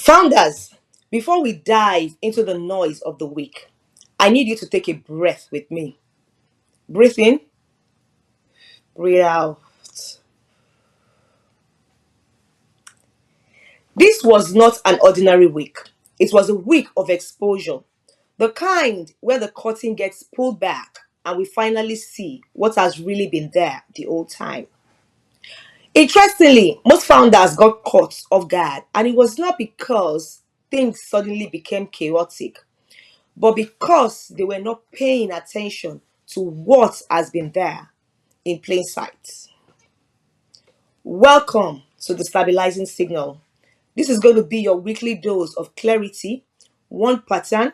Founders, before we dive into the noise of the week, I need you to take a breath with me. Breathe in, breathe out. This was not an ordinary week. It was a week of exposure. The kind where the curtain gets pulled back and we finally see what has really been there the whole time. Interestingly, most founders got caught off guard, and it was not because things suddenly became chaotic, but because they were not paying attention to what has been there in plain sight. Welcome to the Stabilizing Signal. This is going to be your weekly dose of clarity, one pattern,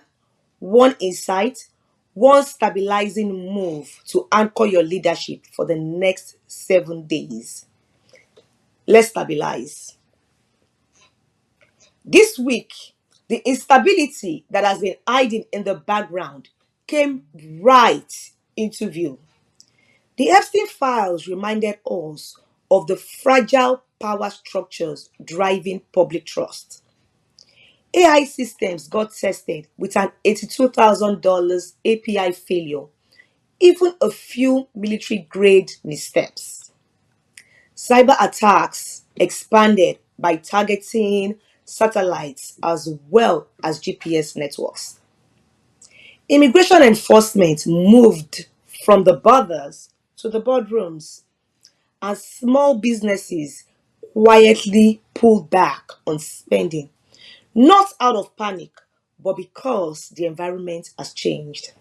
one insight, one stabilizing move to anchor your leadership for the next 7 days. Let's stabilize. This week, the instability that has been hiding in the background came right into view. The Epstein files reminded us of the fragile power structures driving public trust. AI systems got tested with an $82,000 API failure, even a few military grade missteps. Cyber attacks expanded by targeting satellites as well as GPS networks. Immigration enforcement moved from the borders to the boardrooms, and small businesses quietly pulled back on spending, not out of panic, but because the environment has changed.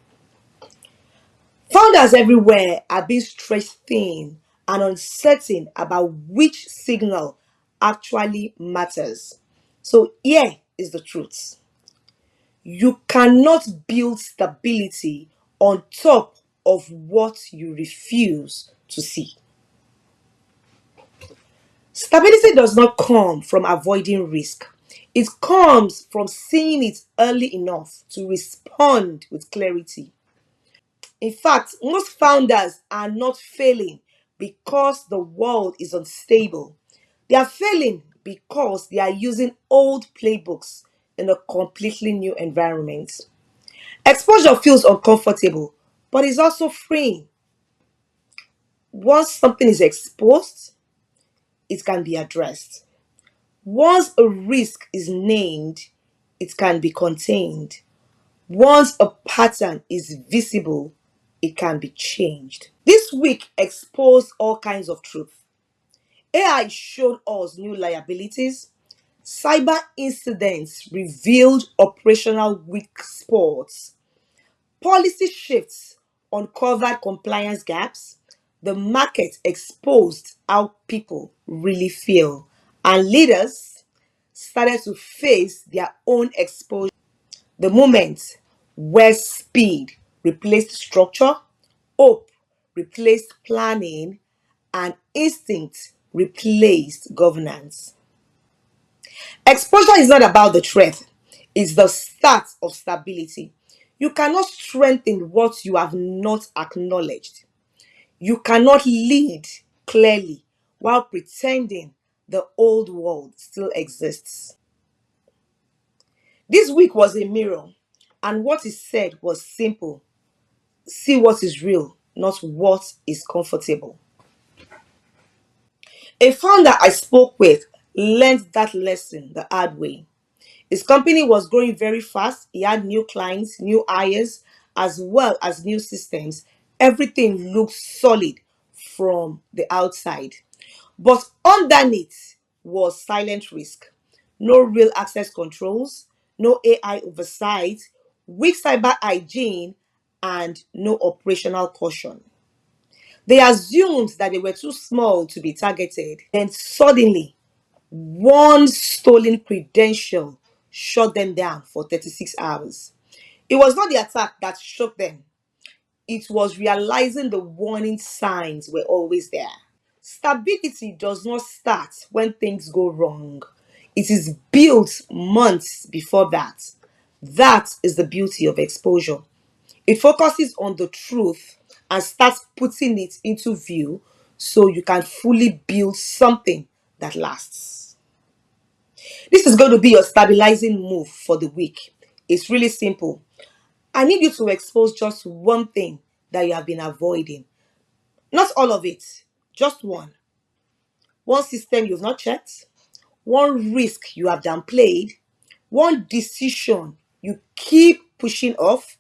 Founders everywhere are being stretched thin and uncertain about which signal actually matters. So, here is the truth: you cannot build stability on top of what you refuse to see. Stability does not come from avoiding risk. It comes from seeing it early enough to respond with clarity. In fact, most founders are not failing because the world is unstable. They are failing because they are using old playbooks in a completely new environment. Exposure feels uncomfortable, but it's also freeing. Once something is exposed, it can be addressed. Once a risk is named, it can be contained. Once a pattern is visible, it can be changed. This week exposed all kinds of truth. AI showed us new liabilities. Cyber incidents revealed operational weak spots. Policy shifts uncovered compliance gaps. The market exposed how people really feel. And leaders started to face their own exposure. The moment where speed replaced structure, hope replaced planning, and instinct replaced governance. Exposure is not about the threat, it's the start of stability. You cannot strengthen what you have not acknowledged. You cannot lead clearly while pretending the old world still exists. This week was a mirror, and what is said was simple: see what is real, not what is comfortable. A founder I spoke with learned that lesson the hard way. His company was growing very fast. He had new clients, new hires, as well as new systems. Everything looked solid from the outside. But underneath was silent risk. No real access controls, no AI oversight, weak cyber hygiene, and no operational caution. They assumed that they were too small to be targeted. Then suddenly, one stolen credential shut them down for 36 hours. It was not the attack that shook them, it was realizing the warning signs were always there. Stability does not start when things go wrong, it is built months before that. That is the beauty of exposure. It focuses on the truth and starts putting it into view so you can fully build something that lasts. This is going to be your stabilizing move for the week. It's really simple. I need you to expose just one thing that you have been avoiding. Not all of it, just one. One system you've not checked, one risk you have downplayed, one decision you keep pushing off,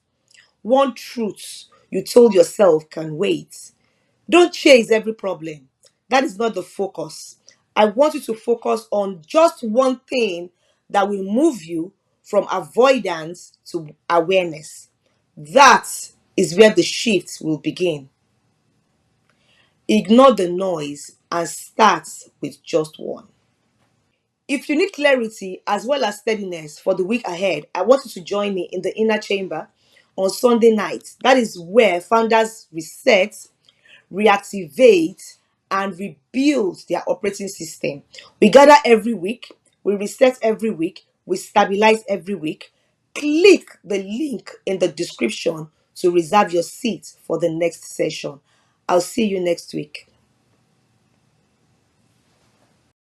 one truth you told yourself can wait. Don't chase every problem. That is not the focus. I want you to focus on just one thing that will move you from avoidance to awareness. That is where the shift will begin. Ignore the noise and start with just one. If you need clarity as well as steadiness for the week ahead, I want you to join me in the inner chamber on Sunday night. That is where founders reset, reactivate, and rebuild their operating system. We gather every week, we reset every week, we stabilize every week. Click the link in the description to reserve your seat for the next session. I'll see you next week.